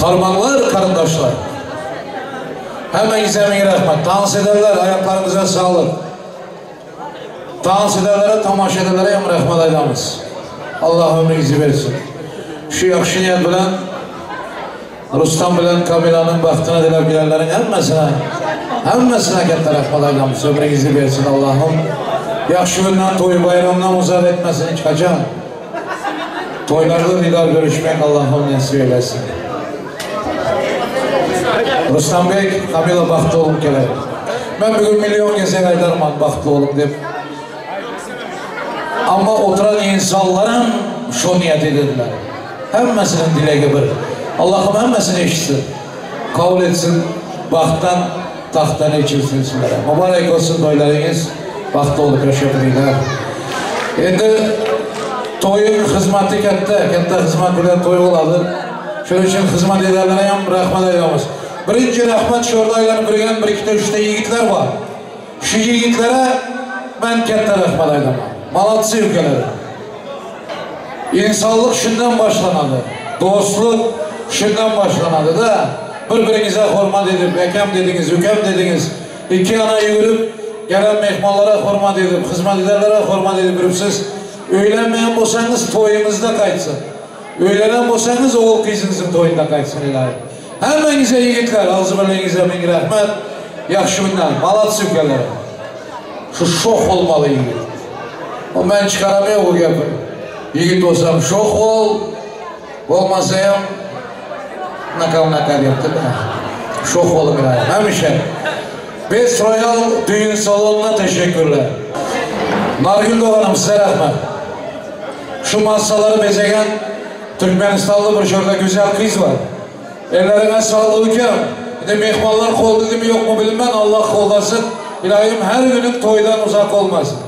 Harmanlar, karındaşlar. Hemenize min rahmet. Dans ederler, ayaklarınıza sağlık. Dans ederlere, tamaşa ederlere hem rahmet aylamız. Allah ömrünüzü versin. Şu yakşı niyet bilen, Rustam bilen Kamila'nın baktığına dilep giderlerin hemmesine katta rahmet aylamız. Ömrünüzü versin Allah'ım. Yakşı günden, toy bayramdan uzak etmesin hiç kaçan. Toylarda didar görüşmek Allah'ım nasip eylesin. Rustam Bey, Kamila baktı oğlum keler. Ben bugün milyon gezen aydarman baktı oğlum deyip. Ama oturan insanların şu niyet edirler. Hemmesinin dileği bir. Allah'ım hemmesini eşitsin. Kabul etsin, bakttan, tahttan içilsin sizlere. Mübarek olsun toylarınız. Baktı olup yaşayabilirler. Şimdi toyun hizmeti katta hizmet bilen toy oladı. Şunun için hizmet ederlere hem rahmet ediyoruz. Birinci rahmet şuradaylar birgen bir iki de üçte yigitler var. Şu yigitlere ben katta rahmet ediyorum. Malatya ülkeleri. İnsanlık şundan başlanadı. Dostluk şundan başlanadı da birbirinize hürmet edip, ekem dediniz, hükem dediniz. İki yana yürüp, gelen mehmanlara hürmet edip, hizmet ederlere hürmet edip, siz öğlenmeyen olsanız toyunuzda kaytsın. Öğlenen olsanız oğul kızınızın toyunda kaytsın ilahi. Hemenize yigitler, ağzı birliğinize min rahmet. Yakşı günden, Malatya ülkeleri. Şu şok olmalı yigit. O ben çıkaramıyor bu yapı. Yigit olsam şok ol, olmasayım nakar yaptı da. Şok olun ilahi. Hemşe. Biz Royal Düğün Salonu'na teşekkürler. Nargül Doğan'ım size rahmet. Şu masaları bezegen Türkmenistanlı bir şurada güzel kız var. Ellerine sağlıkken bir de mehmanlar koldu mi yok mu bilinmem, Allah koldasın. İlahim her günün toydan uzak olmasın.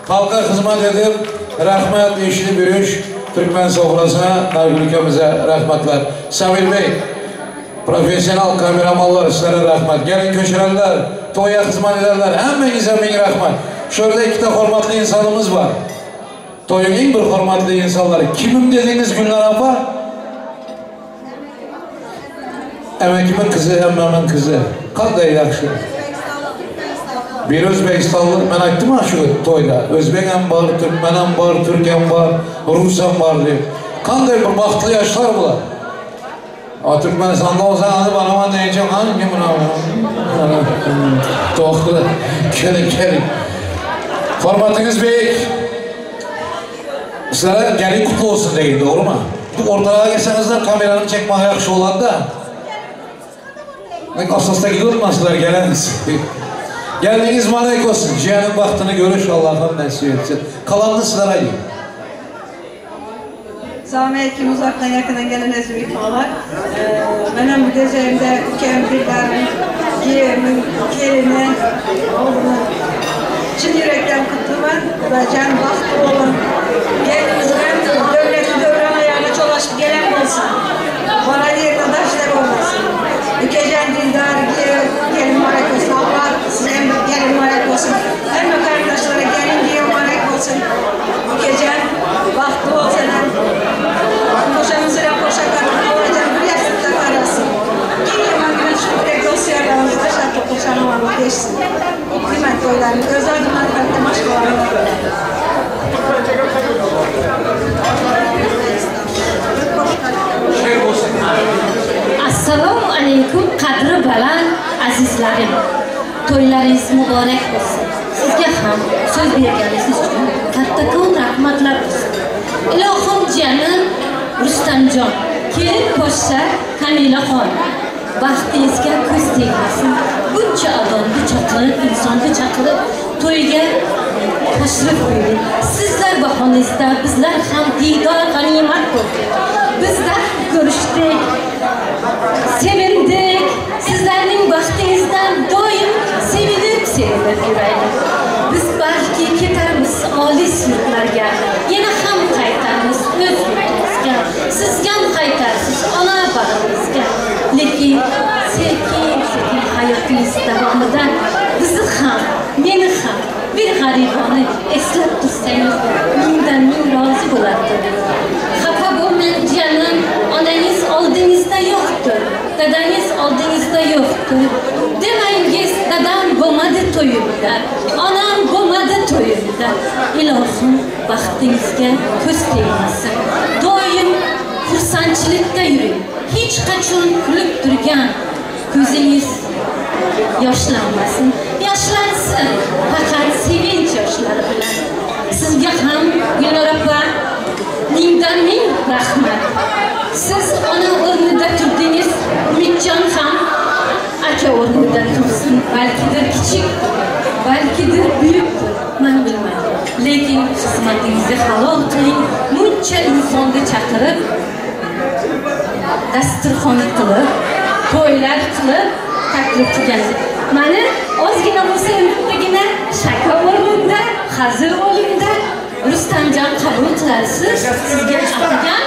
Halka hizmet edip rahmet, işli bürüş Türkmen sofrasına, Nargül ülkemize rahmetler. Samir Bey, profesyonel kameramanlar sizlere rahmet. Gelin köşerenler, toya hizmet ederler. Hemmenize min rahmet. Şurada iki de hürmetli insanımız var. Toyun en bir hürmetli insanları. Kimim dediğiniz günler var? Emekimin kızı, emmemin kızı. Kadar yakşı. Bir Özbekistanlı, ben ayttim ha şu toyda. Özbek'em var, Türkmen'em var, Türk'em var, Rus'em var diye. Kanday bir baktlı yaşlar bular. O Türkmenistan'da olsa adı bana ne diyeceğim, hangi buna? Tohlu, gelin. Formatınız büyük. Sizlere gelin kutlu olsun deyin, doğru mu? Bu ortalığa geçsenizler kameranın çekmeye yakşı olan da. Asas'ta gidiyormasınlar geleniz. Geldiğiniz mübarek olsun. Cihanın vaktini görüş Allah'tan nasip etsin. Kalanını sizlere yiyin. Selamünaleyküm, uzaktan yakından gelen ezbek var. Benim bu gezeğimde kempirlerim, yeğenim, kelime, oğlum. Çin yürekten kutluman ve can baktı olun. Gelinizden devleti devran ayağına çolaşıp gelen olsun. Bana yerine taşlar olmasın. alaykum qadri baland azizlarim. To'ylaringiz muborak bo'lsin. Sizga ham so'z berganingiz uchun kattakon rahmatlar olsun. İlohim canım Rustamjon, kelin poshsha Kamilaxon. Baxtingizga ko'z tegmasin. Buncha odamni chaqirib, insonni chaqirib to'yga tashrif buyuring. Sizlar bahonangizda bizlar ham diydor g'animat bo'ldik. Bizlar ko'rishdik, sevindik. Sizlarning baxtingizdan doim sevinib yuraylik. Biz balki ketarmiz olis yurtlarga, yana ham qaytamiz o'z yurtimizga. Siz ham qaytarsiz ona bag'rimizga. Lekin sekin hayotingiz davomida bizni ham, meni ham bir g'aribona eslab tursangiz, mingdan ming rozi bo'lardim. Xafa bo'lmang jonim, onangiz oldingizda yo'qdir, dadangiz oldingizda yo'qdir. Demangiz, dadam bo'lmadi to'yimda, onam bo'lmadi to'yimda. Ilohim baxtingizga ko'z tegmasin. Doim xursandchilikda yuring. Hech qachon kulib turgan ko'zingiz yoshlanmasin. Yoshlansin faqat sevinch yoshlari bilan. Sizga ham Gulnora opa mingdan ming rahmat. Siz ona o'rnida turdingiz, Umidjon ham aka o'rnida tursin. Balkidir kichik, balkidir buyukdir, men bilmayman. Lekin xizmatingizni halol qiling. Buncha insonni chaqirib, dasturxon qilib, to'ylar qilib taklif qilgansiz. Mana ozgina bo'lsa bittagina shaka o'rnida, hazil o'rnida Rustamjon qabul qilasiz. Sizga atagan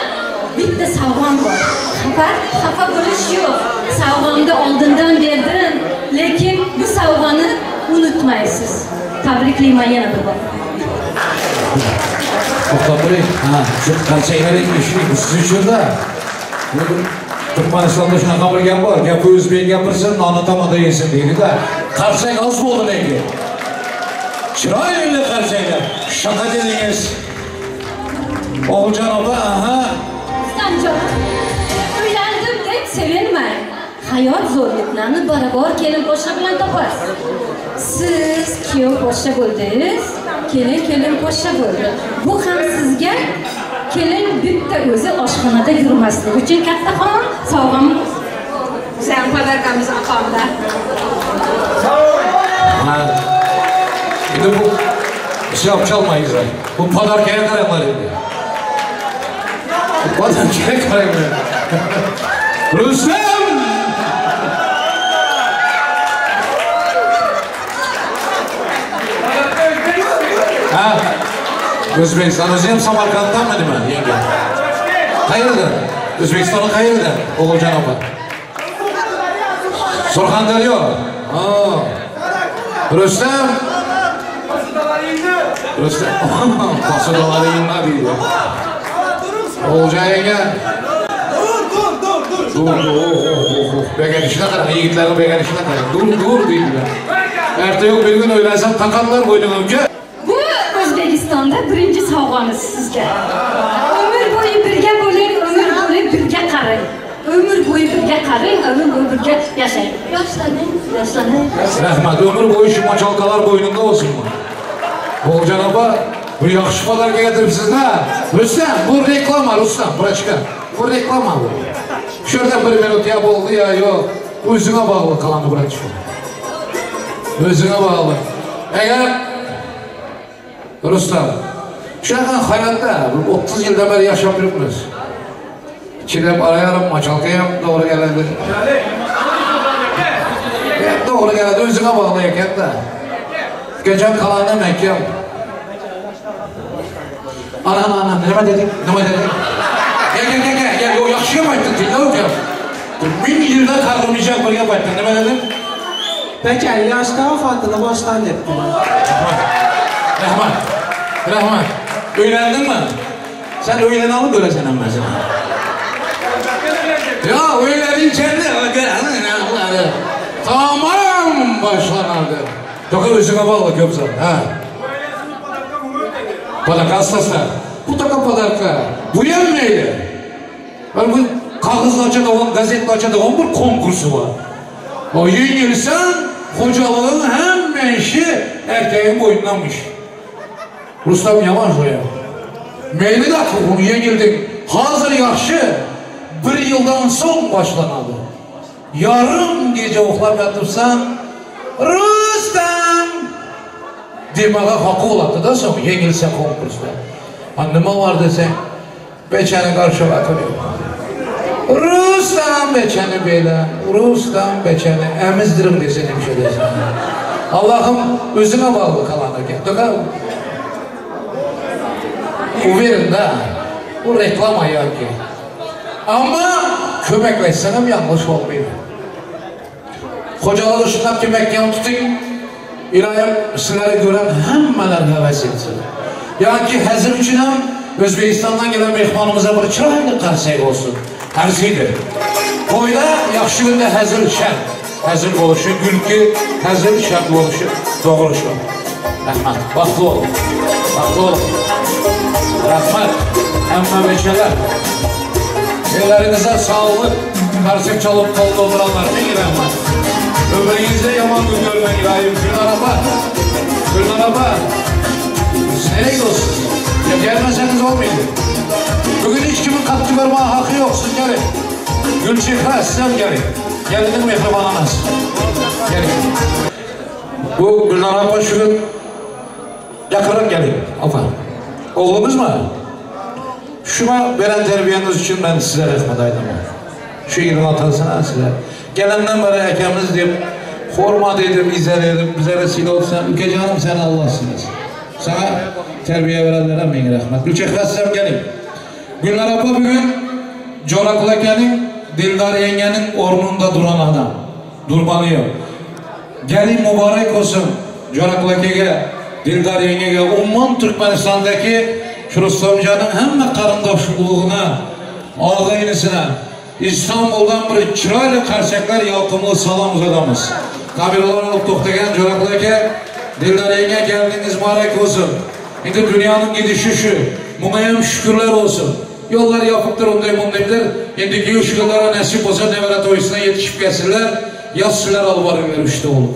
bitta sovg'am bor. Xafa bo'lish yo'q. Sovg'amni oldindan berdim, lekin bu sovg'ani unutmaysiz. Tabriklayman yana bir bor. To'xtab-turing. Ha, shu qanchalik ishlik siz uchun-da. Turkmanistonda shunaqa bir gap bor. Gapi o'zbek gapirsin, noni tomoda yesin deydi-da. Qarsak oz bo'ldi lekin. Chiroyli qarsaklar. Shaka dedingiz. O'g'iljon opa, aha. Rustamjon, uylandim deb sevinmang. Hayot zo'rliklarni barabar kelin poshsha bilan topasiz. Siz kuyov poshsha bo'ldingiz, kelin poshsha bo'ldi. Bu ham sizga kelin bitta o'zi oshxonada yurmasligi uchun katta xon sovg'am. Sen podarkamiz aqamda. Ha. Endi bu hisob chalmaysiz. Bu podarkaga qaranglar endi. Bu podarkaga qaranglar. Rustam! Ha. O'zbekiston o'zi ham Samarqanddanmi nima, yenge? Qayerda? O'zbekistonning qayerida? O'g'iljon opa. Surxondaryo. Ha. Rustam. Pasadolaringni deydi. O'g'iljon yenge. Dur. Began ishlar qarang, yigitlarning began ishlar qarang. Dur deydilar. Erta yo'q bir kun o'ylasam taqanlar bo'ynimga. O'zbekistonda birinchi sovg'amiz sizga. Umr bo'yi birga bo'ling, umr bo'yi birga qarang. Umr bo'yi birga qarang, umr bo'yi birga yashang. Yoshlaning. Rahmat, umr bo'yi shu machalkalar bo'ynimda olsunmi? O'g'iljon opa, bu yaxshi podarka keltiribsiz-da. Rustam, bu reklama, Rustam, brachka. Bu reklama bu. Shu yerda 1 minut ya bo'ldi ya yo'q. O'zingga bog'liq qiladi brachka. O'zingga bog'liq. Agar Rustam, shunaqa hayotda 30 yildan beri yashab yuribmiz. Chidab arayarim, machalka ham to'g'ri keladi. To'g'ri keladi, o'zingga bog'liq ekan-da. Geçen kalanı mekkam. Ana, nima dedik? Gel, o yaxshi gap aytding, tinglab. 1000 yilda qadrlayacak bir gap aytding, nima dedim? Peki, yoshdan fotini boshdan debdim. Rahmat. O'ylandingmi? Sen o'ylanib bo'lasan hammasini. Ya, o'ylading kendi. Tamam boshlanadi. To'g'ri o'ziga bog'liq yo'qsa, ha. Podarka astaslar. Bu taka podarka. Bu ham mayli. Bu kağızla açadığın, gazetle açadığın bir konkursu var. O yenilsen, hocalığın hem işi erkeğin boyundanmış. Rustam yavaş o ya. Meyli de bunu yenildin. Hazır yaxşı bir yıldan son başlanadı. Yarım gece oxlap yatırsan, Rustam demağa hakkı oladı da sonra yenilse konkursta. Anneme var desen, beçeni karşı batırıyor. Rustam beçeni böyle, Rustam beçeni emizdirim desen bir şey desen. Allah'ım özüne bağlı kalanı gel. Bu verin de, bu reklam ayağı ki. Ama kömekleşsenem yanlış olmuyor. Hocaları şunlar ki Mekke'ni tutayım, İlahim sizleri gören hemmeler heves etsin. Yani ki hazır için hem Özbekistan'dan gelen mehmanımıza bir çıraylı karşıyık olsun. Her şeydir. Koyda yaxşı günde hazır şart. Hazır oluşu, gülki hazır şart oluşu. Doğru şu. Rahmat. Baklı ol. Baklı ol. Rahmat. Emme meşeler. Ellerinize sağlık. Karsık çalıp kol dolduranlar. Ne rahmat. Ömrünüzde yaman gün görmeyin İlahim. Gül araba. Gül araba. Siz nereye gidiyorsunuz? Ya gelmeseniz olmayın. Bugün hiç kimin katkı vermeye hakkı yok. Siz gelin. Gülçekler sizden gelin. Gelin mehribanınız. Gelin. Bu Gül araba şu gün yakıran gelin. Aferin. Oğlumuz mu? Şuna veren terbiyeniz için ben size rahmet aydım. Şu yerin atasına size. Gelenden beri ekemiz deyip, hormat edip, izah edip, bize vesile olsan, ülke canım sen Allah'sınız. Sana terbiye verenlere min rahmet. Gülçekler sizem gelin. Gül araba bugün Coraklake'nin, Dildar yengenin ornunda duran adam. Durmalıyor. Gelin mübarek olsun Coraklake'ye, Dildar yengeye, umman Türkmenistan'daki Rustamcan'ın hem karındaşlığına, ağayınısına, İstanbul'dan bir çırayla karşıklar yalkımlı salam uzadamız. Kabirler olup toxtagan Coraklake, Dildar yenge geldiniz mübarek olsun. Şimdi dünyanın gidişi şu, buna hem şükürler olsun. Yollar yapıptır, ondayımdır. Şimdi yuşkulara nasip olsa nevara toyusuna yetişip gelsinler, yazsınlar alvarınlar işte olup.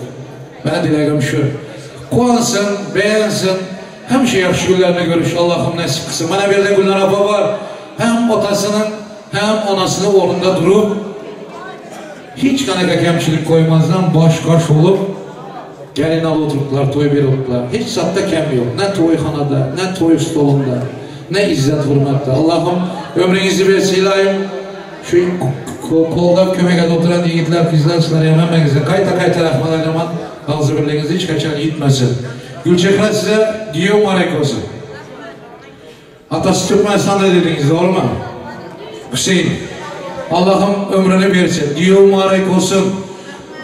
Ben dileğim şu, kuansın, beğensin, hem şey yaxşı günlerini görüş, Allah'ım nasip kısın. Bana bir de Gülnar Abba var, hem otasının, hem anasının orunda durup, hiç kanaka kemçilik koymazdan baş kaş olup, gelin al oturttular, toy bir oturttular. Hiç satta kem yok, ne toyhanada, ne toy stolunda, ne izzet vurmakta. Allah'ım ömrünüzü versin İlahim, şu kolda kömekede oturan yiğitler, kızlar, sizler yememeyize, kayta rahman aylaman, ağzı birliğinizi hiç kaçan gitmesin. Gülçekler size giyiyor mübarek olsun. Atası Türkmenistan'da dediniz, doğru mu? Hüseyin. Allah'ım ömrünü versin. Giyiyor mübarek olsun.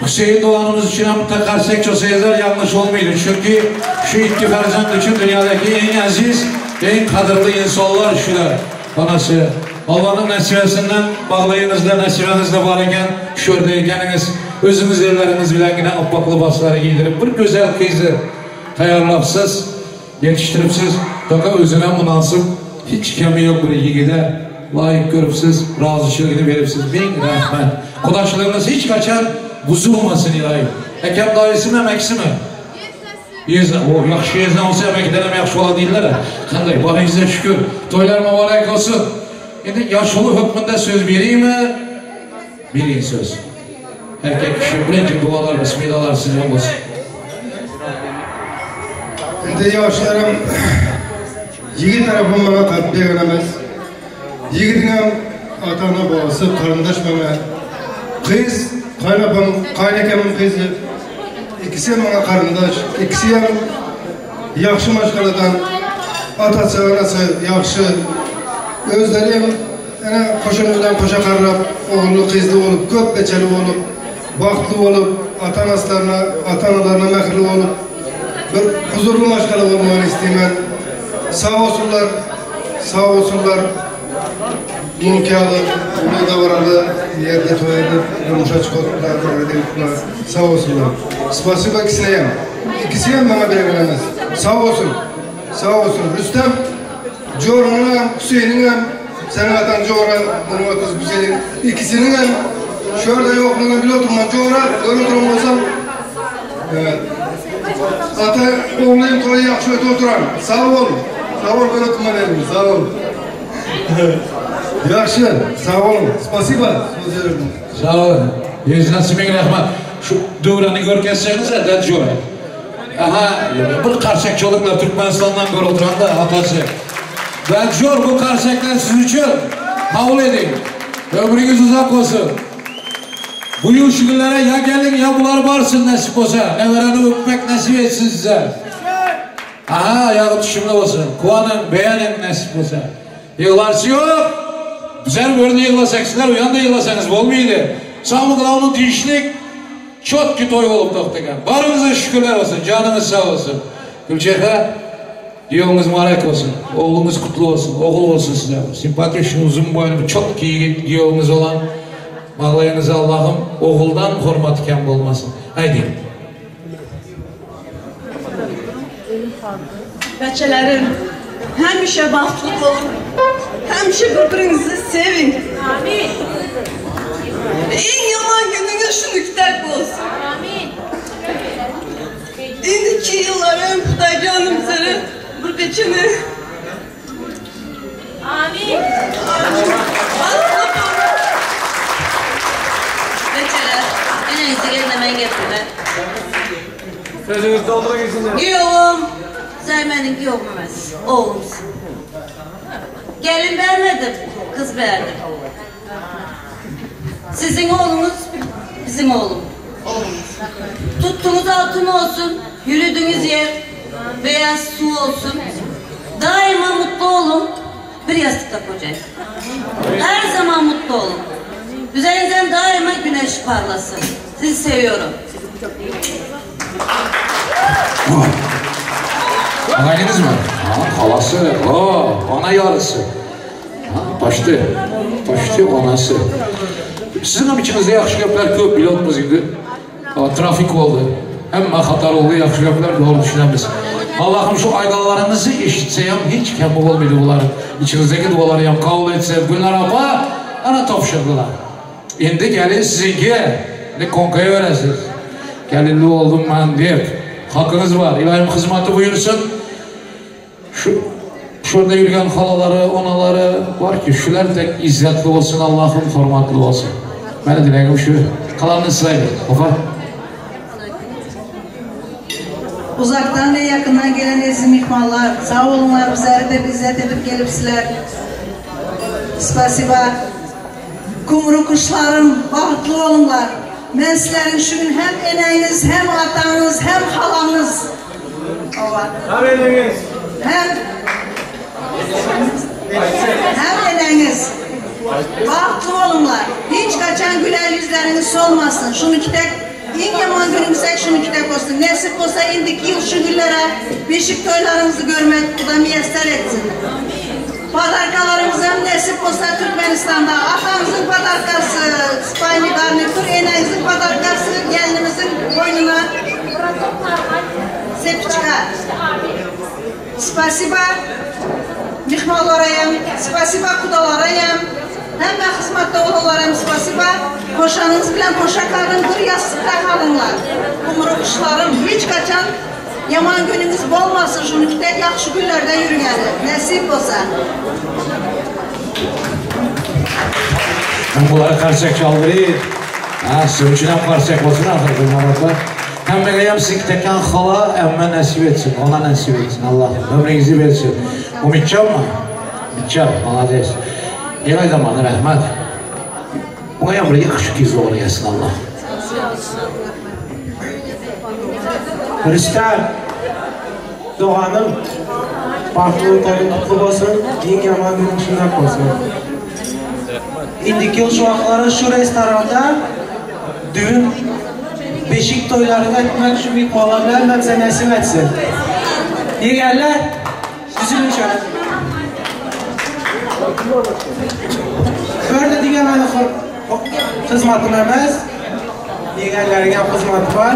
Hüseyin doğanımız için hem takarsak çok sayılar yanlış olmaydı. Çünkü şu iki ferzand için dünyadaki en aziz, en kadırlı insanlar şular. Anası. Allah'ın nesivesinden bağlayınızda, nesivenizde var iken, şördeykeniniz, özünüz elleriniz bilen yine apaklı basları giydirip bir güzel kızı tayarlapsız, yetiştiripsiz, fakat özüne münasip, hiç kemi yok bir yiğide, layık görüpsiz, razışılığını veripsiz. Bin rahmet. Kudaşlığınız hiç kaçan buzulmasın ilahi. Ekem dairesi mi, emeksi mi? Yezden, o yaxşı yezden olsa emekiden hem yaxşı ola değiller ha. Kanday, bahinize şükür. Toylar mübarek olsun. Şimdi yaşlı hükmünde söz vereyim mi? Vereyim söz. Erkek kişi birinci dualar, bismillahlar sizden olsun. Şimdi yaşlarım, yiğit tarafım bana kalp beğenemez. Yiğitin atana babası, karındaş bana. Kız, kaynapam, kaynakemin kızı. İkisi bana karındaş, ikisi hem yaxşı maşkaladan, atası, anası yaxşı. Özleri hem koşanıdan koşa karrap, oğullu, kızlı olup, köp beçeli olup, baktlı olup, atanaslarına, atanalarına mehirli olup, bir huzurlu maşkala olmanı isteyeyim. Sağ olsunlar, mümkâlı, bunu da varalı, yerde toyadı, yumuşa çıkarttılar, sağ olsunlar. Spasiba ikisine yem. İkisi yem bana bilemez. Sağ olsun. Rüstem, Jorun'un hem, Hüseyin'in hem, sen atan Cora, bunu 30 güzelin. İkisinin hem şöyle yokluğunu bile oturma. Cora, öyle oturmasam. Evet. Ata oğluyum toyu yakşı öte oturan. Sağ ol. Sağ ol böyle oturma dedim. Sağ ol. Yaxşı. Sağ olun. Spasiba. Sağ olun. Yüzüne simin rahmat. Şu dövreni görkezseniz de Cora. Aha, bir karşıkçı olurlar Türkmenistan'dan gör oturan da atası. Ben Cor bu karşıklar siz için havul edin. Ömrünüz uzak olsun. Bu yıl şu günlere ya gelin ya bunlar varsın nasip olsa. Ne vereni öpmek nasip etsin size. Aha, ayağı düşümlü olsun. Kuanın, beğenin nasip olsa. Yığlarsı yok. Güzel böyle yığlasaksınlar, uyan da yığlasanız olmaydı. Sağlık kılavunun dinçlik çok ki toy olup doktagan. Barınıza şükürler olsun, canınız sağ olsun. Gülçeha, yolunuz mübarek olsun, oğlunuz kutlu olsun, oğul olsun size. Simpati şu uzun boylu çok iyi yolunuz olan bağlayanız Allah'ım oğuldan hürmet kem olmasın. Haydi. Bachalarim, hamisha baxtli bo'lin. Hamisha bir-biringizni seving. Amin. Eng yomon kuningiz shunday bo'lsin. Amin. Endiki yillarim Xudojonim sari bir kechini. Amin. Beçeler, enenizi gelmemen getirler. Sözünüzde olduğuna geçsinler. Yoğum, sen benim yoğum emez, oğlumsun. Gelin vermedim, kız verdim. Sizin oğlunuz, bizim oğlumuz. Tuttuğunuz altın olsun, yürüdüğünüz yer beyaz su olsun. Daima mutlu olun, bir yastıkta kocayın. Her zaman mutlu olun. Üzerinizden daima güneş parlasın. Sizi seviyorum. Aileniz mi? Ha, halası, ana yarısı. Ha, baştı anası. Sizin içinizde yaxşı köpler köp biliyorsunuz indi. Trafik oldu. Hem hatar oldu, yaxşı köpler doğru düşünemiz. Allah'ım şu aydalarınızı eşitseyem hiç kemik olmaydı bunların. İçinizdeki duaları yam kabul etse, Gülnar Apa ana topşırdılar. Şimdi gelin sizinki, ne konkaya veresiniz. Gelinli oldum ben deyip, hakkınız var. İlahim hizmeti buyursun. Şurada yürüyen halaları, onaları var ki, şular tek izzetli olsun, Allah'ım hürmetli olsun. Ben de dileğim şu, kalanını sırayla. Ofa. Uzaktan ve yakından gelen ezim ihmallar, sağ olunlar, bizleri de izzet edip gelipsiler. Spasiba. Kumru kuşlarım, bahtlı olunlar. Ben sizlerin şu gün hem eneniz, hem atanız, hem halanız. Hem eneniz. Bahtlı olunlar. Hiç kaçan güler yüzleriniz solmasın. Şunu kitek, en yaman günümüzde şunu kitek olsun. Nasip olsa indiki yıl şu günlere beşik toylarımızı görmek, bu da müyesser etsin. Padarkalarımızın nasip olsa Türkmenistan'da, atamızın padarkası, spayni garnitür, enenizin padarkası, gelinimizin boynuna sepçika. Spasiba, mihmallarayım, spasiba kudalarayım, hem de hizmette olanlarım spasiba, koşanınız bilen koşa kalın, bir yastıkta kalınlar. Kumru kuşlarım, hiç kaçan yaman gününüz olmasın, şunu kitek yaxşı günlerde yürüyeni, nasip olsa. Ben bunları karşıya çaldırayım. Sizin için hem karşıya olsun artık bunlar. Hem benim sizi teken hala emme nasip etsin, ona nasip etsin Allah. Ömrünüzü versin. Umitcan mı? Umitcan, malades. Yine zamanı rahmet. Buna yağmur yakışık yüzü olur gelsin Allah. Rüstem, Doğan'ım, bahtlı tabii kutlu olsun, en yaman günün şundan olsun. İndiki yıl şu akları şu restoranda düğün beşik toylarını etmek şu bir kolanlar ben size nasip etsin. İyi geller, düzülün şöyle. Böyle diye bana hizmetim emez, iyi gellerine hizmet var.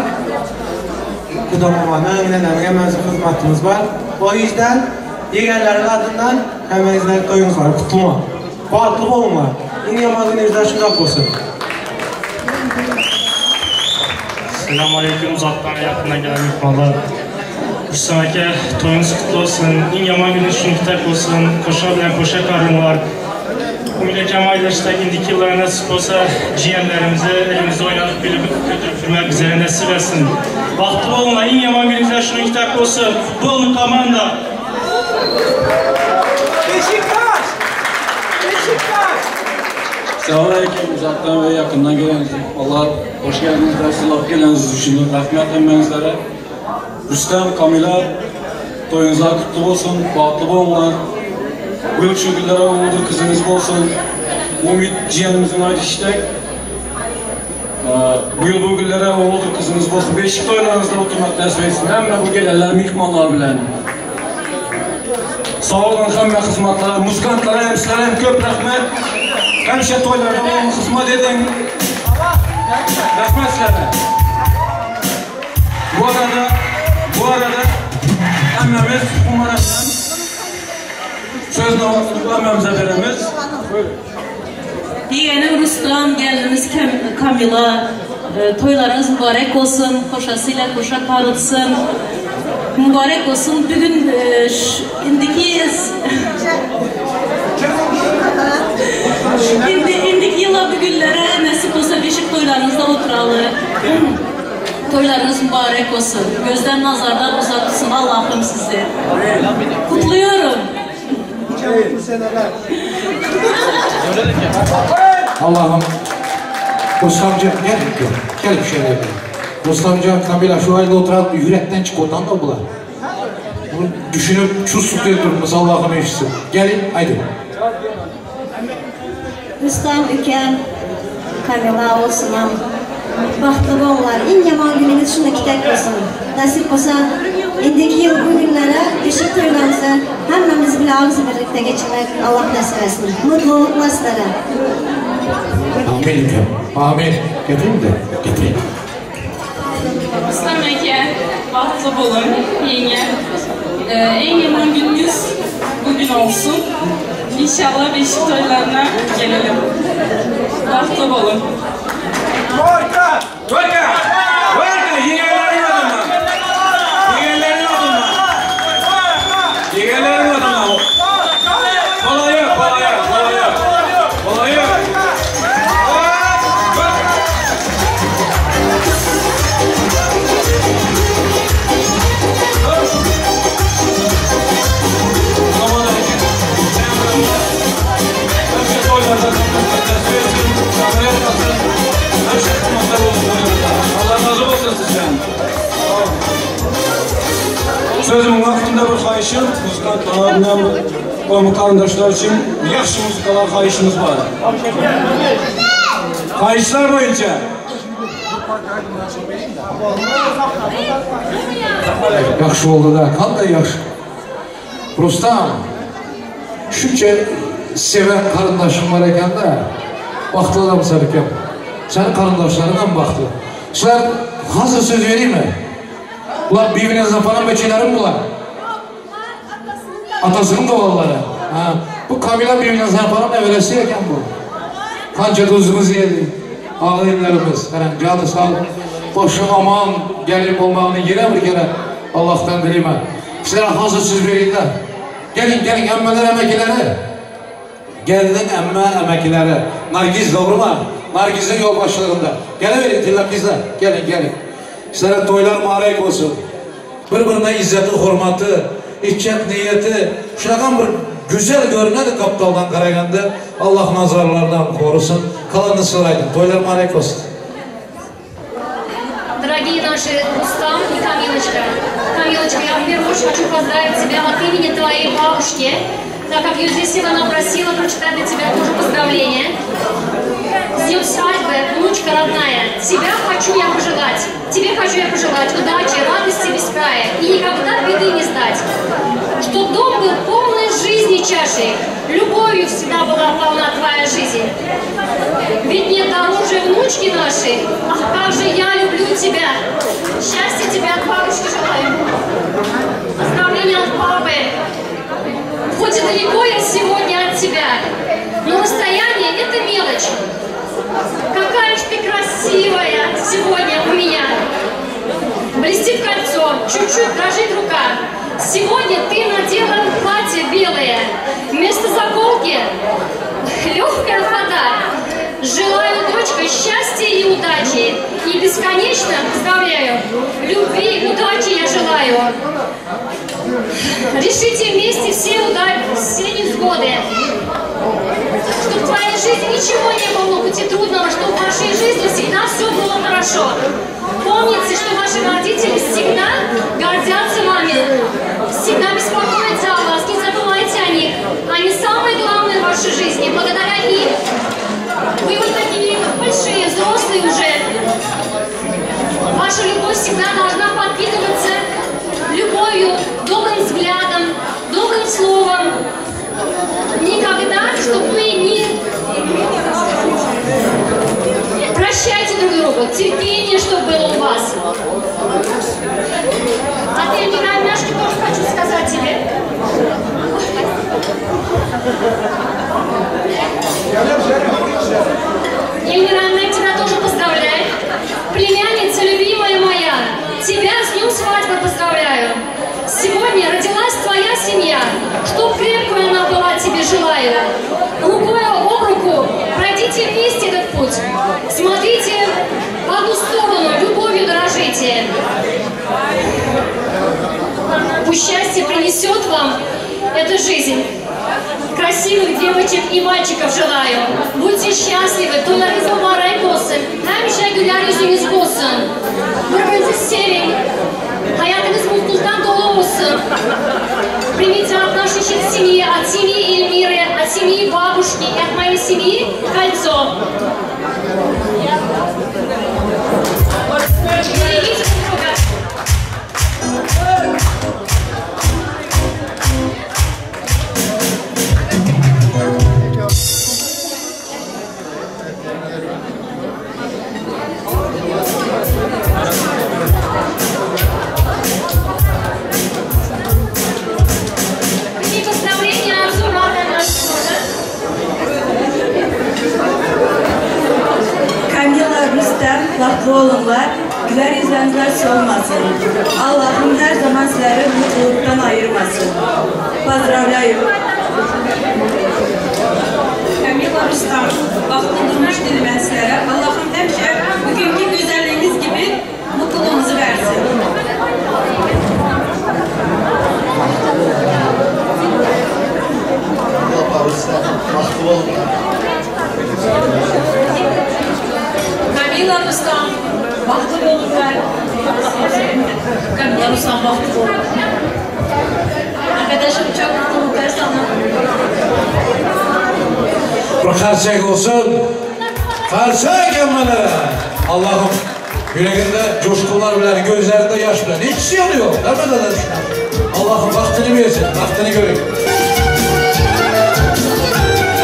Kudamamanın, nenemine menzil hizmetimiz var. O yüzden yeğenlerin adından hemen izler toyunuz var, kutluma. Quvvatli bo'linglar. Eng yomon kuningizda shundoq bo'lsin. Assalomu alaykum, zotdan yaqindan kelgan mehmonlar. Rustam aka, to'yingiz qutlug' bo'lsin. Eng yomon kuningiz shunday bo'lsin. Qo'sha bilan qo'sha qarinlar. Ko'ngil kamaylashdagi indiki yillar nasib bo'lsa, jiyanlarimizni elimizda o'ynab bilib ko'tarib yurmak bizlarga nasib etsin. Vaqti bo'linglar, eng yomon kuningizlar shunday bo'lsin. Bo'lin komanda. Beşiktaş! Beşiktaş! Assalomu alaykum, uzakdan ve yakından gelen Allah hoş geldiniz, Resulullah geleniz için rahmet emmenizlere. Rüstem, Kamila, toyunuzlar kutlu olsun, bağlı olmalar. Bu yıl şu günlere oldu, kızınız olsun. Umut ciğerimizin ayrı iştek. Bu yıl bu günlere oldu, kızınız olsun. Beşik toylarınızda oturmak nasip etsin. Hem de bu gelenler mihmanlar bilen. Sağ olun, hem hizmetler, muzikantlara, hem sizlere hem köp rahmet. Hemşe toylarda olan hizmet edin. Rahmet sizlere. Bu arada emmemiz umarasından söz navatlılıkla emmemize veremiz. Yeğenim Rustam, geldiniz Kamila. Toylarınız mübarek olsun, koşasıyla koşa karılsın. Mübarek olsun. Bugün indiki yıla bugünlere nasip olsa beşik toylarınızda oturalı. Toylarınız mübarek olsun. Gözden nazardan uzak tutsun Allah'ım sizi. Kutluyorum. Allah'ım. Rustamcığım gel bir şeyler yapalım. Rustamcığım, Kamila şu halde oturan yürekten çık otan da bular. Bunu düşünüp çusluk diye durmaz Allah'ım eşitsin. Gelin haydi. Rustam ükəm, Kamila olsun. Baxtlı bollar, en yaman gününüz şunda kitap olsun. Nasip olsa, indiki yıl bu günlere, beşik toylarımızı hemmemiz bile ağzı birlikte geçirmek Allah nasip etsin. Mutluluklar sizlere. Amin ükəm, amin. Getireyim de, getireyim. Rustam aka, baxtlı bolun, yenge. En yaman gününüz bugün olsun. İnşallah beşik toylarına gelelim. Baxtlı bolun. Korka! Korka! Korka! Yeğenlerin adına! Yeğenlerin adına! Yeğenlerin adına! Kolay yok, kolay yok, kolay yok! Kolay yok! Allah razı olsun sizden. Sözümün vaktinde bir kayışım, müzikantlarından bu kardeşler için yaxşı müzikalar kayışımız var. Kayışlar boyunca. Yaxşı oldu da, qanday yaxşı. Rustam, şunca seven karındaşım var ekan da, baxtlı adamsan ekan. Senin karındaşlarından baxtlı. Sizler hazır söz vereyim mi? Ulan birbirinizden falan beçelerim bular. Atasının dolarları. Bu Kamila birbirinizden falan evvelesi ekan bu. Kanca tuzumuz yedi. Ağlayınlarımız. Canı sağ ol. Boşu aman gelin olmağını yine bir kere Allah'tan dileyim. Sizlere hazır söz vereyim de. Gelin emmeler emekileri. Gelin emme emekileri. Nargiz doğru mu? Nargiz'in yol başlarında. Geleverin tillakizler. Gelin. Sizlere toylar mübarek olsun. Birbirine izzeti, hurmatı, içecek niyeti. Şuradan bir güzel görünedi kaptaldan karaganda. Allah nazarlardan korusun. Kalanını sıraydı. Toylar mübarek olsun. Дорогие наши Рустам и Камилочка. Камилочка, я в первую очередь хочу поздравить тебя от имени твоей бабушки, так как ее здесь сила она просила прочитать для тебя тоже поздравление. С днем свадьбы, внучка родная, тебя хочу я пожелать. Тебе хочу я пожелать удачи, радости без края и никогда беды не знать. Чтоб дом был полной жизни чашей, любовью всегда была полна твоя жизнь. Ведь нет дороже внучки нашей, ах, как же я люблю тебя. Счастья тебе от бабушки желаю. Поздравления от папы. Хоть и далеко я сегодня от тебя, но дочь. Какая же ты красивая сегодня у меня. Блестит кольцо, чуть-чуть дрожит рука. Сегодня ты надела платье белое. Вместо заколки легкая вода. Желаю, дочка, счастья и удачи. И бесконечно поздравляю. Любви, удачи я желаю. Решите вместе все невзгоды. Чтобы в твоей жизни ничего не было на пути трудного, чтобы в вашей жизни всегда все было хорошо. Помните, что ваши родители всегда гордятся вами, всегда беспокоятся о вас, не забывайте о них. Они самые главные в вашей жизни. Благодаря им вы вот такие большие, взрослые уже. Ваша любовь всегда должна подпитываться любовью, добрым взглядом, добрым словом. Никогда, чтобы вы не... Прощайте друг друга, терпение, чтобы было у вас. А ты, Эльмира Амяшки, тоже хочу сказать тебе. Эльмира Амяшки тебя тоже поздравляет. Племянница, любимая моя, тебя с днем свадьбы поздравляю. Сегодня родилась твоя семья, чтоб крепкую она была, тебе желаю. Рукой об руку пройдите вместе этот путь. Смотрите в одну сторону, любовью дорожите. Пусть счастье принесет вам эта жизнь. Красивых девочек и мальчиков желаю. Будьте счастливы, to'ylaringiz muborak bo'lsin. Hamisha gullar yuzingiz bo'lsin. Bir-biringizni seving. Hayotingiz mutlulukdan dolu bo'lsin. Примите отношения от семьи Эльмиры, от семьи бабушки и от моей семьи кольцо. Берегите друг друга. Baxtlı olunlar, güler yüzlerinizler solmasın. Allah'ım her zaman sizleri mutluluktan ayırmasın. Поздравляю. Kamila Rustam, baxtlı durmuş dilimən sizlərə. Allah'ım həmişə bugünkü güzelliğiniz gibi mutluluğunuzu versin. Baxtlı olunlar. Kamila Rustam, baxtlı olunlar. Kamila Rustam, baxtlı olunlar. Arkadaşım çok mutluluklar sana. Bir karşıya olsun. Karşıya gelmelere. Allah'ım yüreğinde coşkular bilen, gözlerinde yaş bilen. Hiç yanıyor. Nerede de Allah'ım vaktini versin. Vaktini göreyim.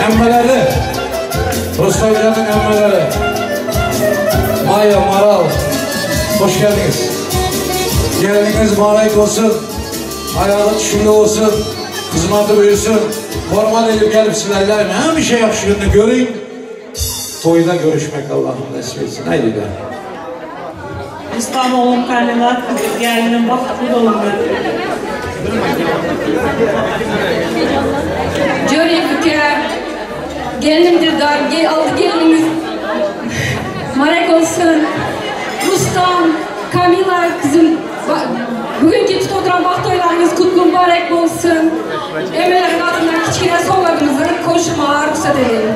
Emmeleri. Rustavican'ın emmeleri. Maya, Maral. Hoş geldiniz. Geliniz mübarek olsun. Ayağı tüşülü olsun. Hizmeti büyüsün. Korman edip gelip sizlerle hem bir şey yakışıklarını göreyim. Toyda görüşmek Allah'ım nasip etsin. Haydi be. İstanbul'un Kamila gelinin baktığı dolumda. Jörek ülke gelinimdir dar, aldı gelinimiz mübarek olsun. Rustam, Kamila kızım bugünkü tutup oturan baktoylarınız kutlu mübarek olsun. Emelerin adından kiçkine soğularınızı koşma ruhsat edin.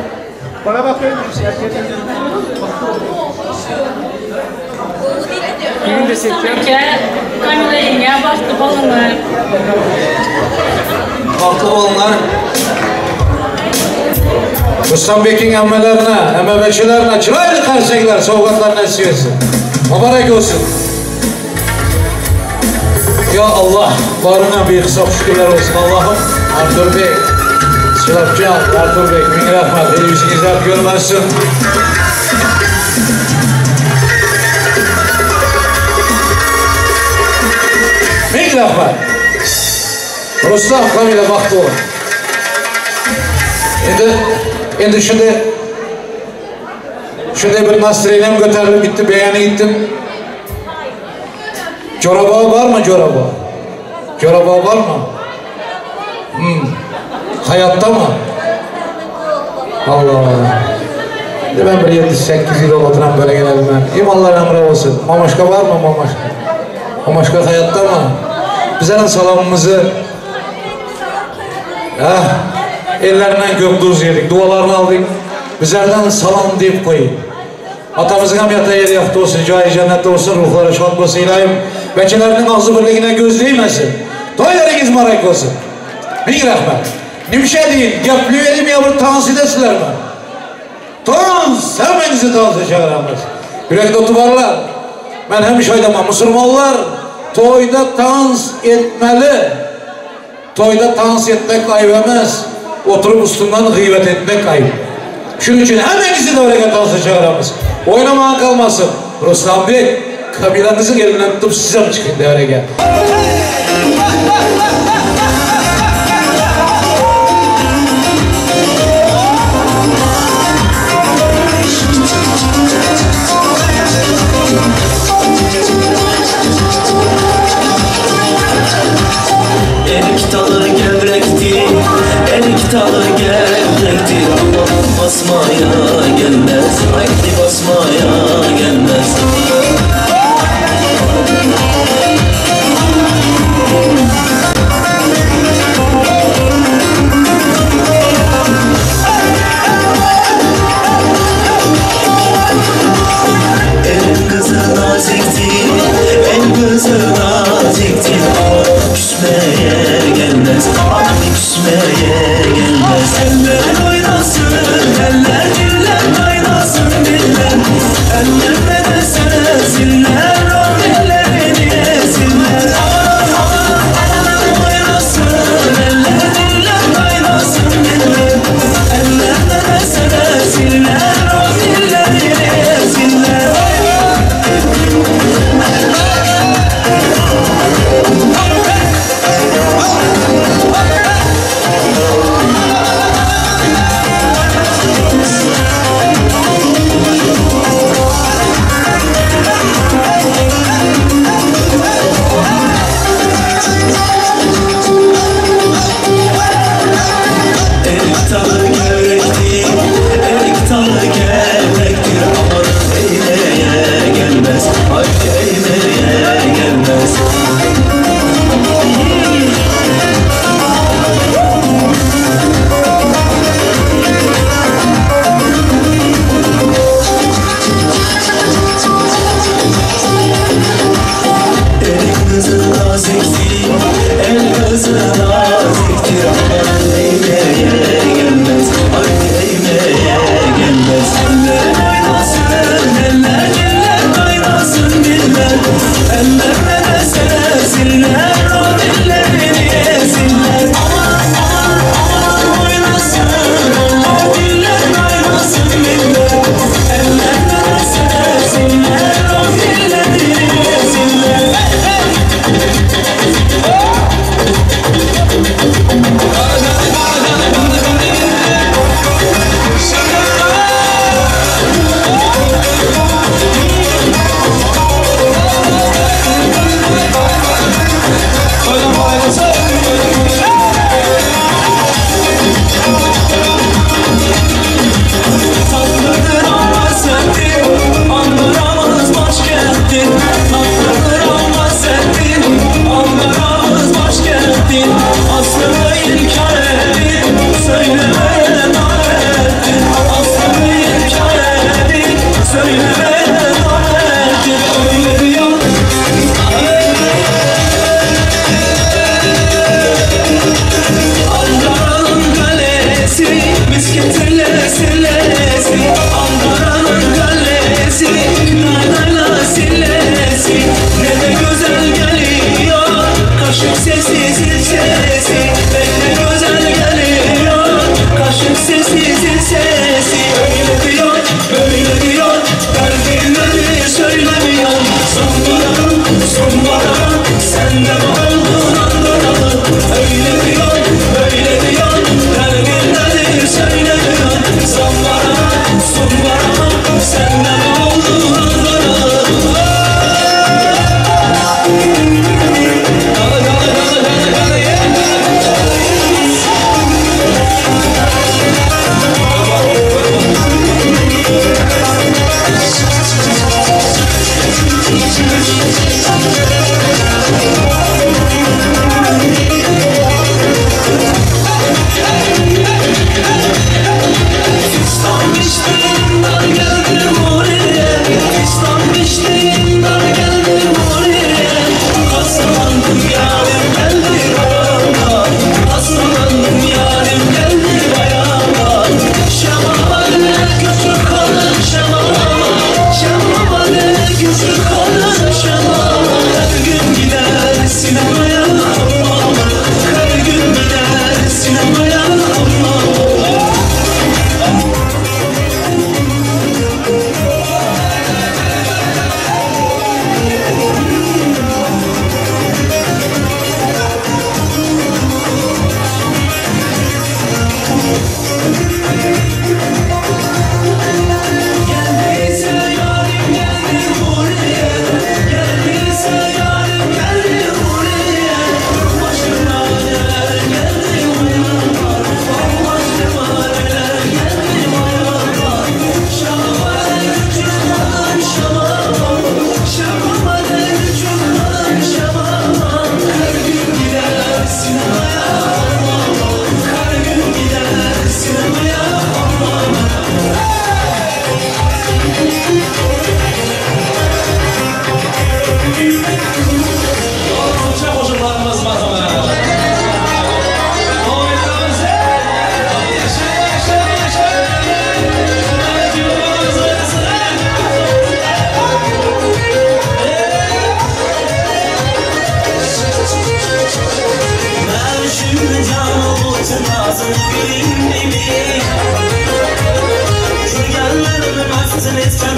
Bana bakayım. Kamila yenge baktık olunlar. Baktık olunlar. Rustam Bek'in emmelerine, emmebekçilerine çıraylı karşılar, soğukatlarına esiyorsun. Mübarek olsun. Ya Allah, barına bir hesap şükürler olsun Allah'ım. Artur Bey, Silahcan, Artur Bey, min rahmet, yüzünüzü hep görmezsin. Min rahmet. Rustam, Kamila baktı o. Şimdi Şöyle bir nasreylem götürdüm gitti, beğeni gittim. Çoraba var mı çoraba? Çoraba var mı? Hayatta mı? Allah Allah. Ben bir 7-8 yıl oturan böyle gelelim ben. İmanlar emre olsun. Mamaşka var mı mamaşka? Mamaşka hayatta mı? Bizlerin salamımızı ellerinden gökduz yedik, dualarını aldık. Bizlerden salam deyip koyun. Atamızın amiyata yeri yaptı olsun, cahil cennette olsun, ruhları şad olsun ilahim. Bekçilerinin ağzı birliğine göz değmesin. Toylarınız marak olsun. Bin rahmet. Nimşe deyin, yaplı verim ya bir tansidesiler mi? Tans, sevmenizi tansı çağıramaz. Yürekte otuvarlar. Ben hem şaydama, Müslümanlar toyda dans etmeli. Toyda dans etmek ayıp emez. Oturup üstünden gıybet etmek ayıp. Şunun için hemenizi de öyle dansı çağıramaz. Oynamaya kalmasın. Ruslan Bey, kabilanızın elinden tutup size mi çıkın devre gel. Erik dalı gevrekti, erik dalı gevrekti. Ama basmaya gelmez, haydi basmaya gelmez.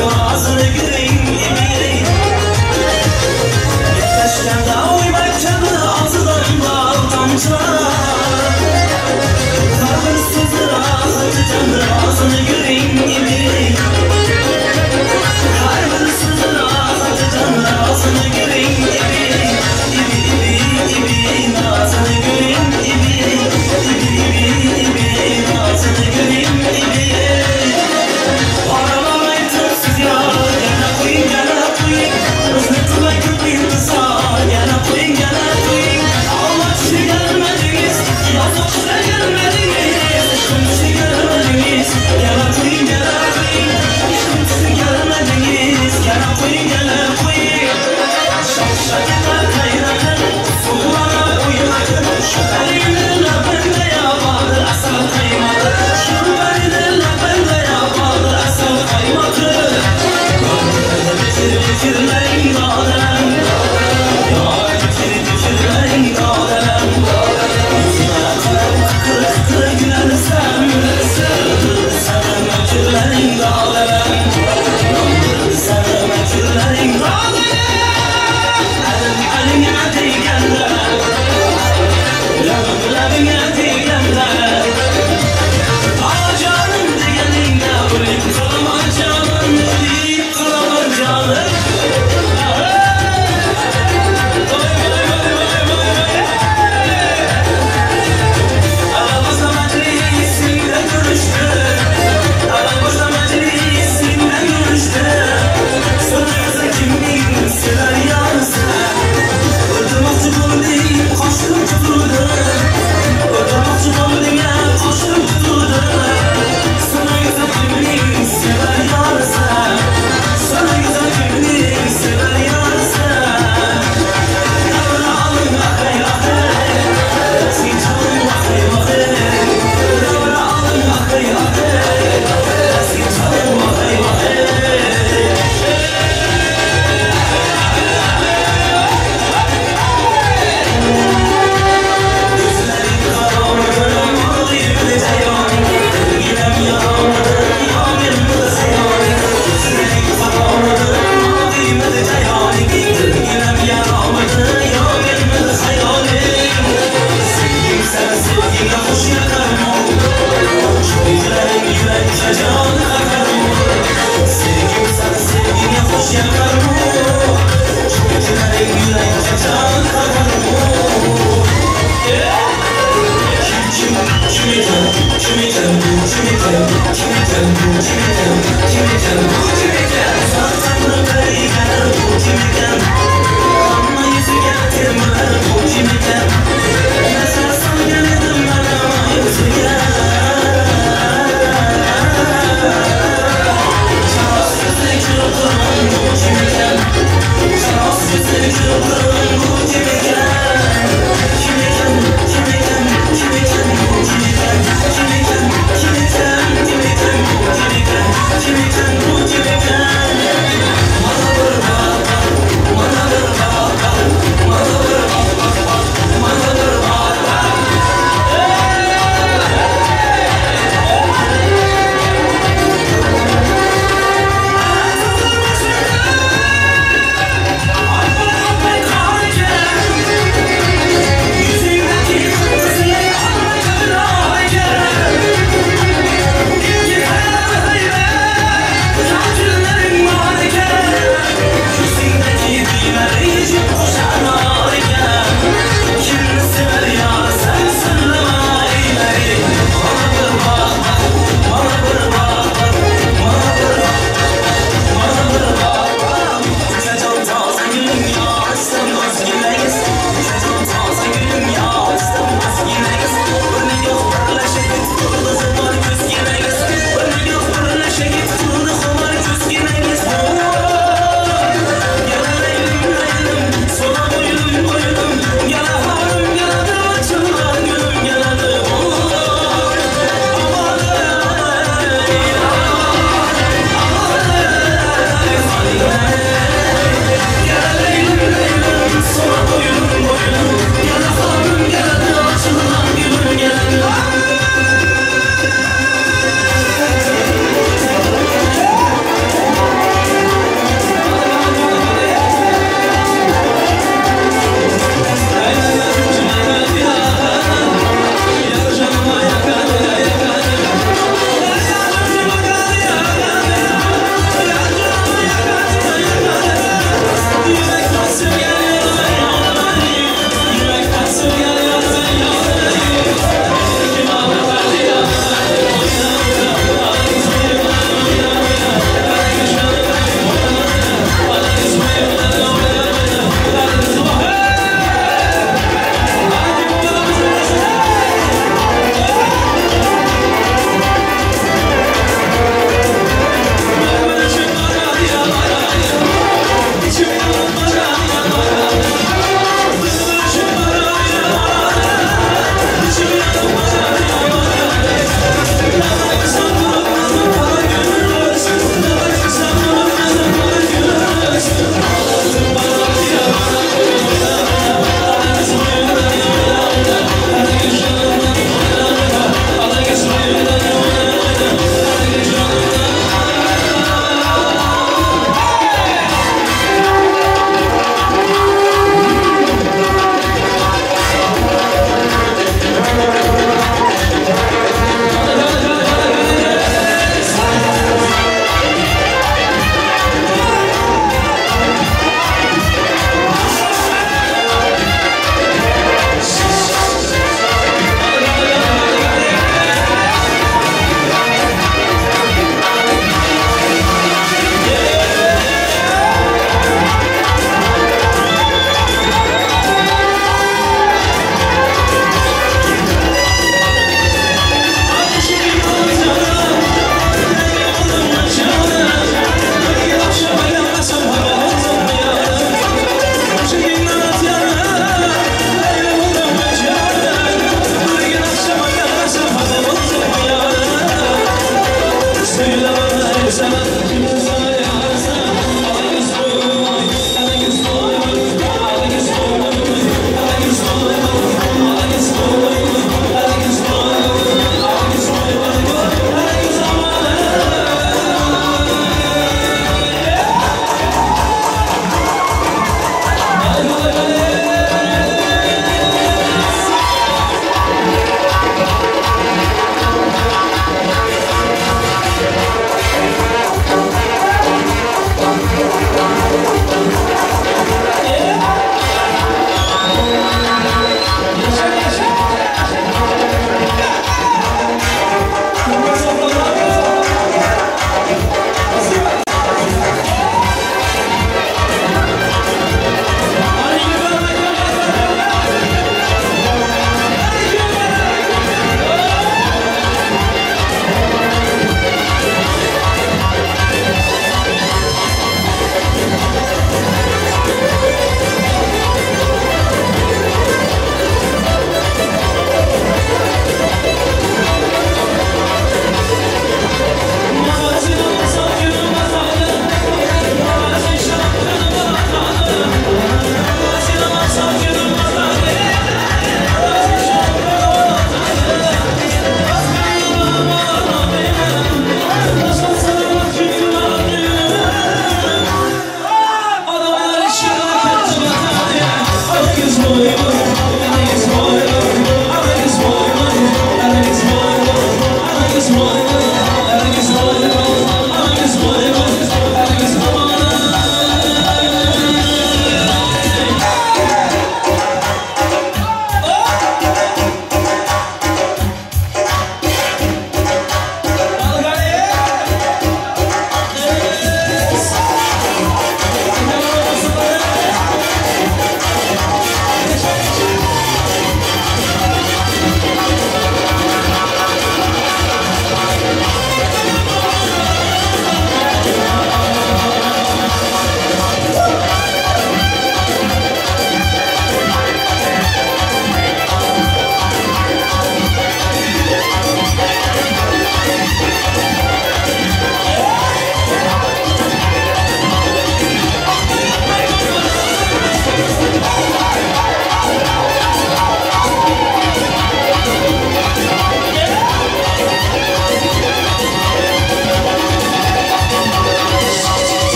ağzını gürün gibi Taşlarda uymak ağzıdan bal tamçılar Kargınsızdır ağzıcandır ağzını gürün gibi Kargınsızdır ağzıcandır ağzını gürün gibi İbi ibi ibi ağzını gürün gibi İbi ibi ibi ağzını gürün gibi Aramayın tırsız ya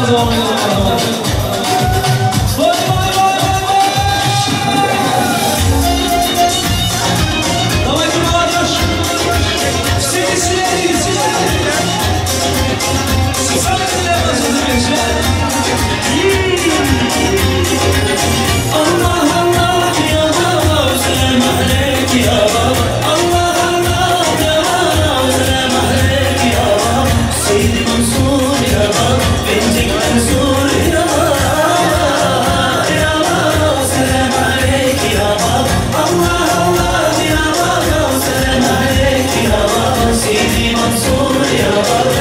devam edelim. Давайте, молодежь! Все веселее, веселее! Социальные разумения! Allah Allah ya baba, selam aleyk ya baba. Allah Allah ya baba, selam aleyk ya baba. Seydi Mansur ya baba, Bencik Mansur ya baba. Ya baba, selam aleyk ya baba. Allah Allah ya baba, selam aleyk ya baba. Seydi Mansur ya baba.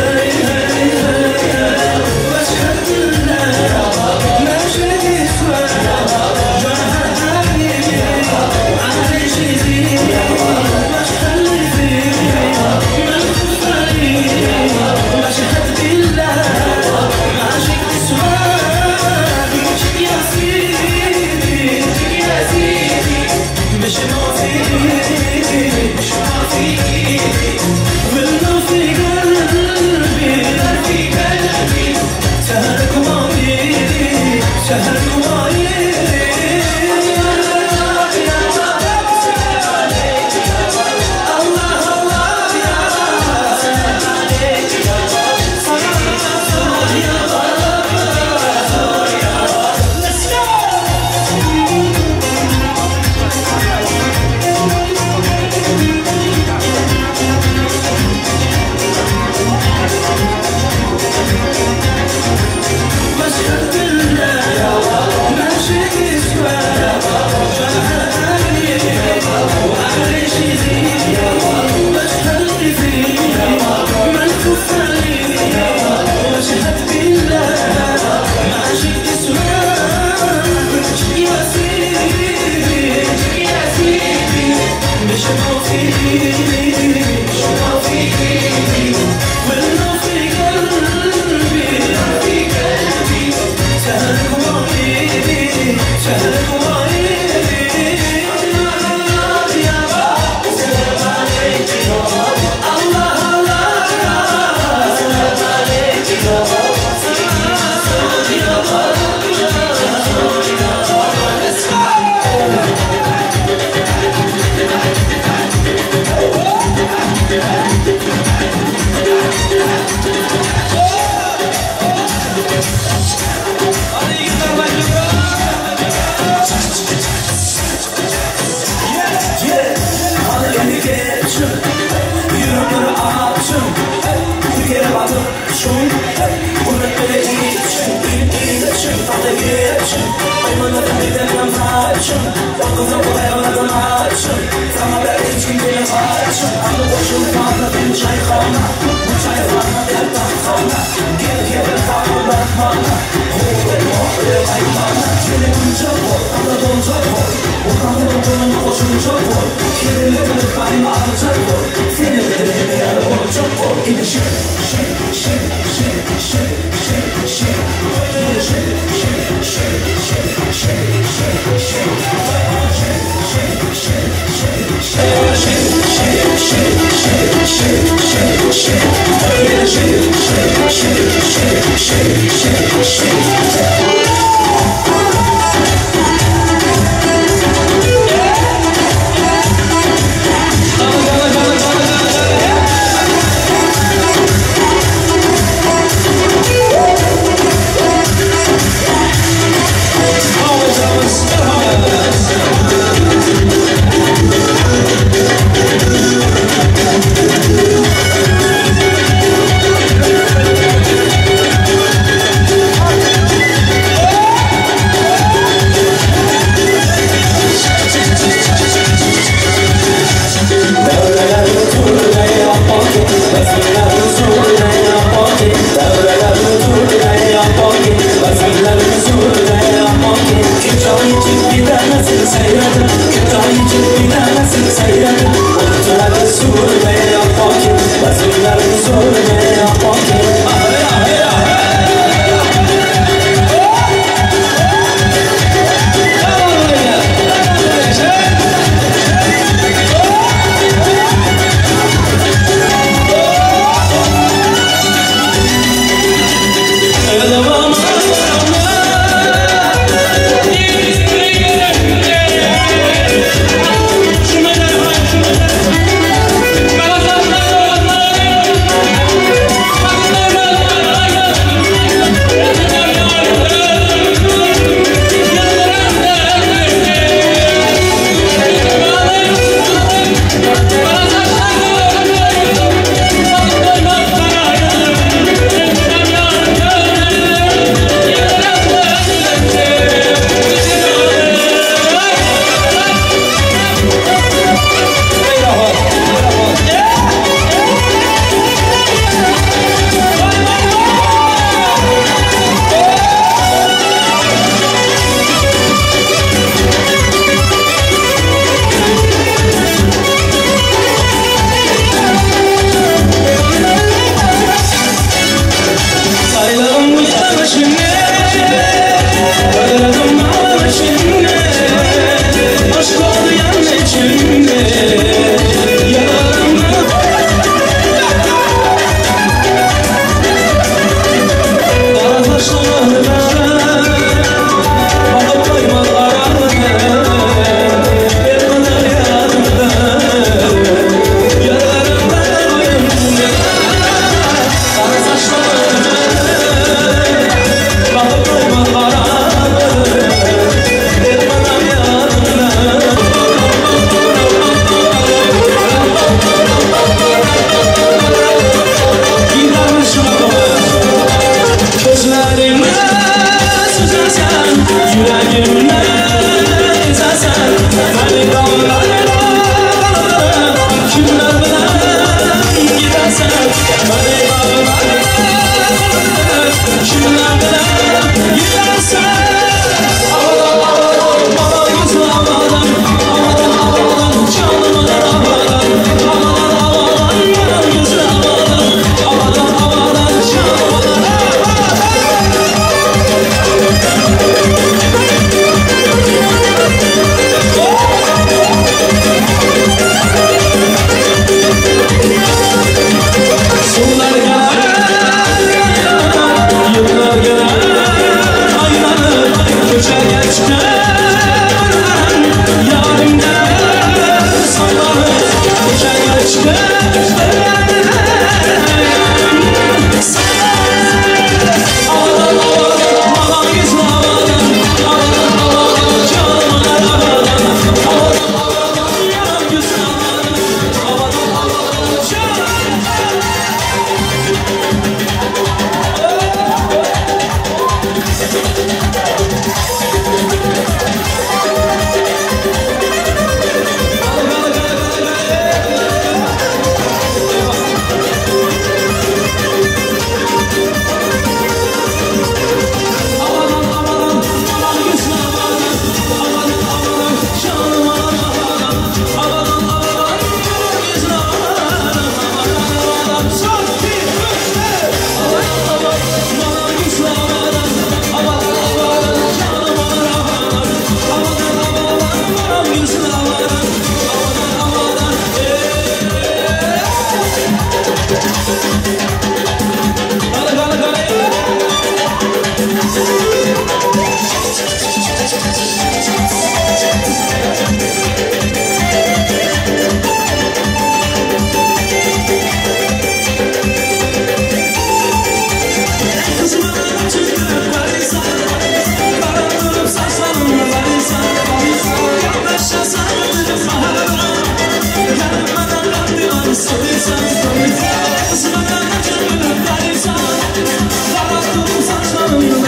Bravo!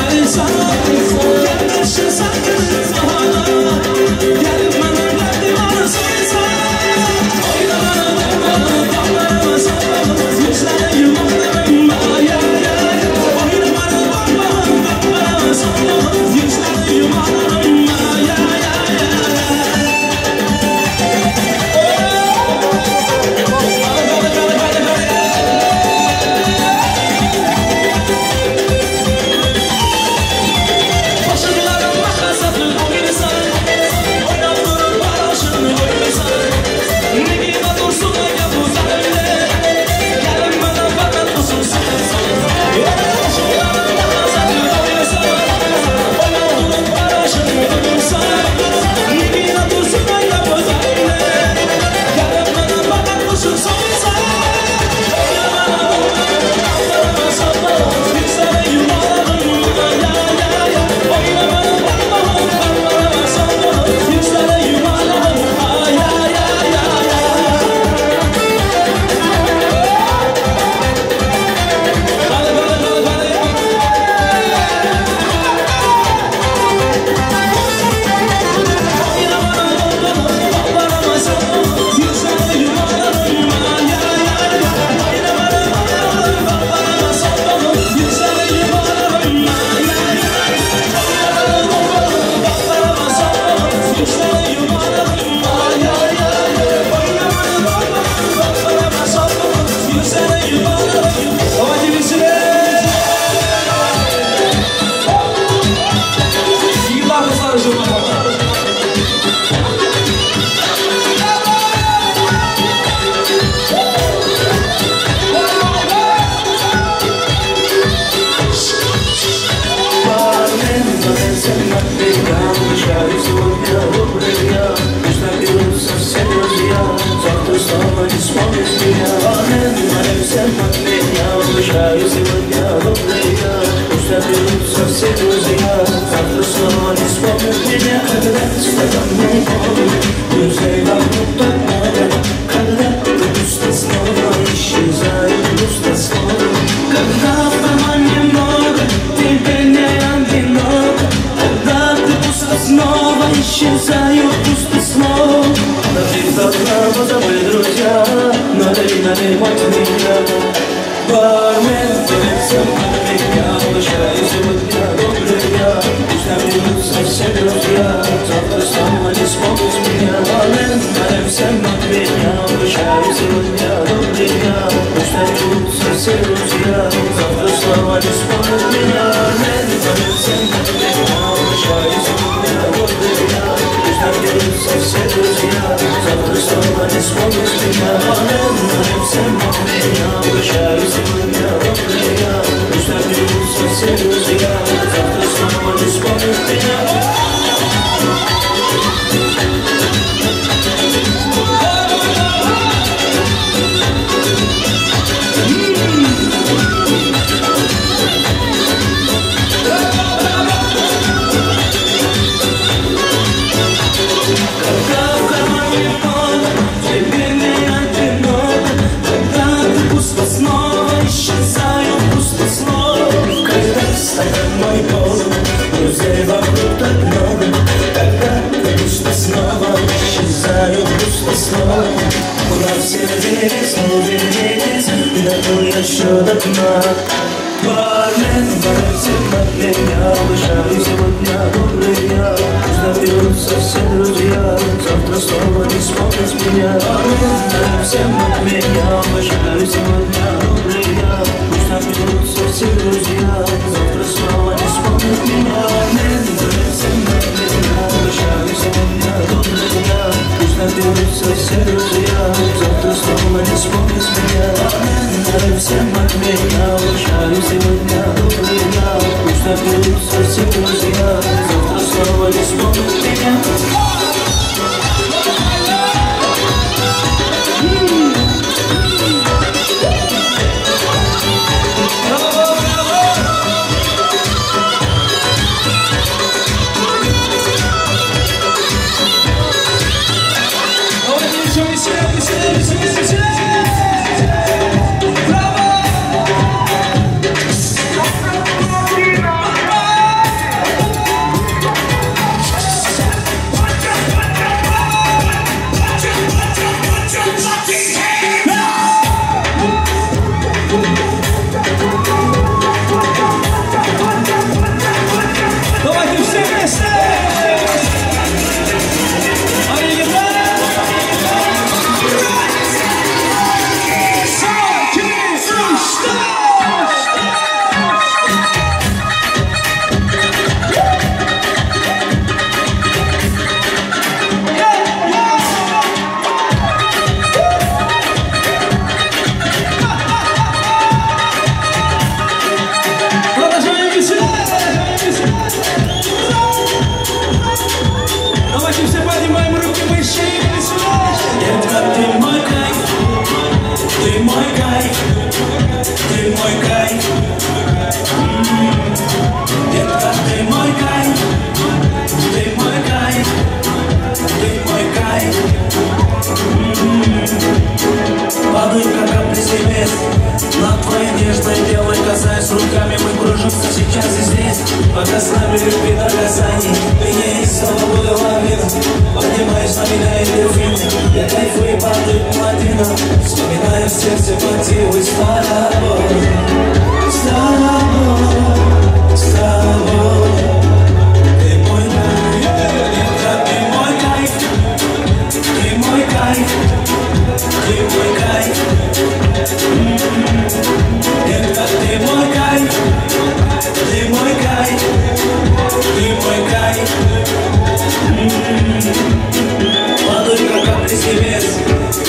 Пока с нами любви до касаний, меня и снова буду лавина. Поднимаешь на меня эндорфины, я кайфую и падаю по мотивам. Вспоминаю в сердце мотивы с тобой. С тобой, с тобой. Ты мой кайф, ты мой кайф, ты мой кайф, ты мой кайф. Это ты мой кайф, ты мой кайф, ты мой кайф. Падаю как капли с небес,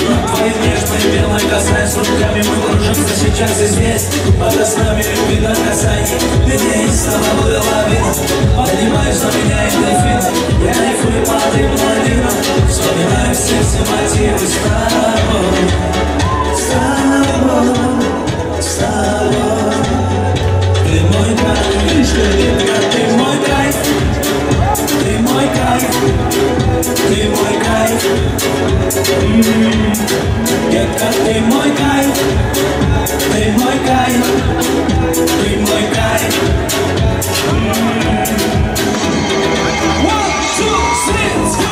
на твоей нежной белой касаясь руками мы кружимся сейчас и здесь. Пока с нами любви до касаний, меня и снова буду лавина. Поднимаешь на меня эндорфины, я кайфую, падаю половина. Вспоминаю в сердце мотивы с тобой, с тобой, с тобой. Ты мой кайф, ты мой кайф, ты мой кайф, ты мой кайф. Детка, ты мой кайф, ты мой кайф, ты мой кайф. One, two, three, let's go!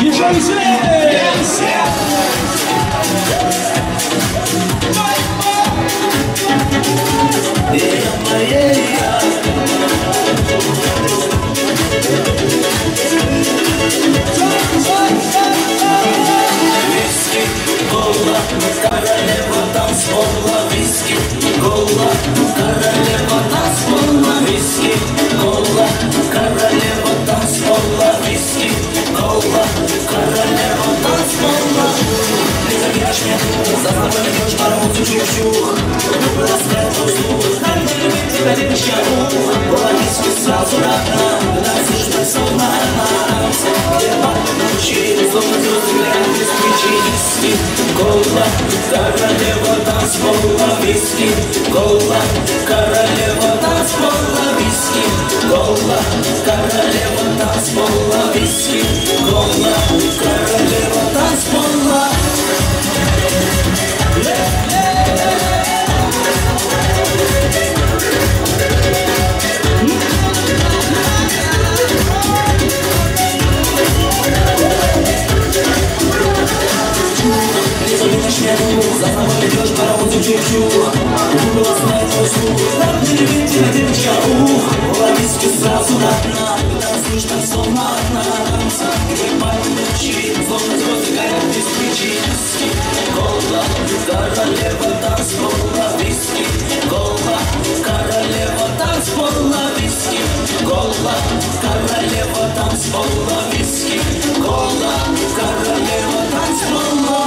Еще здесь! Виски, кола, королева танцпола. Виски, кола, королева танцпола. Виски, кола, королева танцпола. Виски, кола, королева танцпола. Не забьешь меня, завтра пойдешь по работе чух-чух. Раскрыть воздух, как не любит тебя девочка. Была виски сразу родна, танцуешь так словно одна. Я научил, словно звезды горят без свечи. Виски, кола, королева танцпола. Виски, кола, королева танцпола. Виски, кола, королева танцпола. Виски, кола, королева танцпола. Не забудешь меня, завтра поведешь по работе чух-чух. Была знает твой слух, так не любит тебя девочка. Была виски сразу на дна, танцуешь так словно одна. Где пальцы ночи, словно звезды горят без причины. Кола, королева танцпола. Виски, кола, королева танцпола. Виски, кола, королева танцпола. Виски, кола, королева танцпола.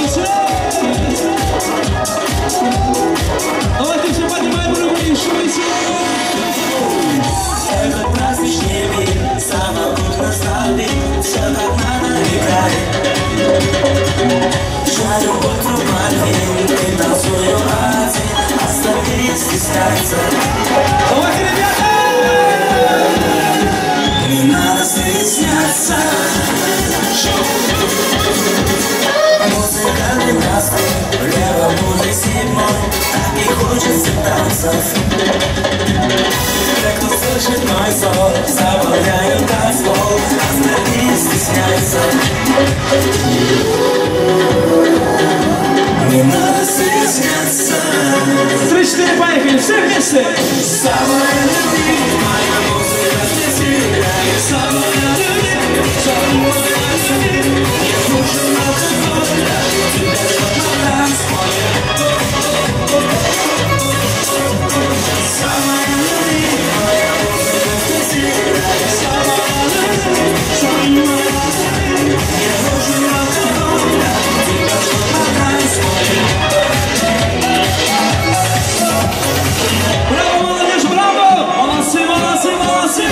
Давайте все поднимаем руки и шумите. Это праздничный вид, самогон на столе, все как надо играет. Жарю вокруг морей, ты танцую один, остальные стесняются. Давайте, ребята! Не надо стесняться. Музыкальный настрой, влево будет седьмой, так и хочется танцев. Те, кто слышит мой сон, забавляют танцпол, остальные стесняются. Не надо стесняться. 3-4, поехали, все вместе. Самая любимая музыка здесь играет. Самая любимая, самая любимая. Не нужен алкоголь, тебя ждет на танцполе. Самая любимая музыка здесь играет. Самая любимая, самая любимая. Не нужен алкоголь, тебя ждет на танцполе. Браво, молодежь, браво! Молодцы, молодцы, молодцы!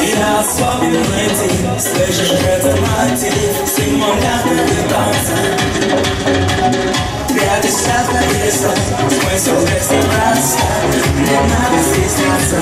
Я особенный тип, слышишь этот мотив, стимулятор танца. 50 колесо, смысл песни проста, не надо стесняться.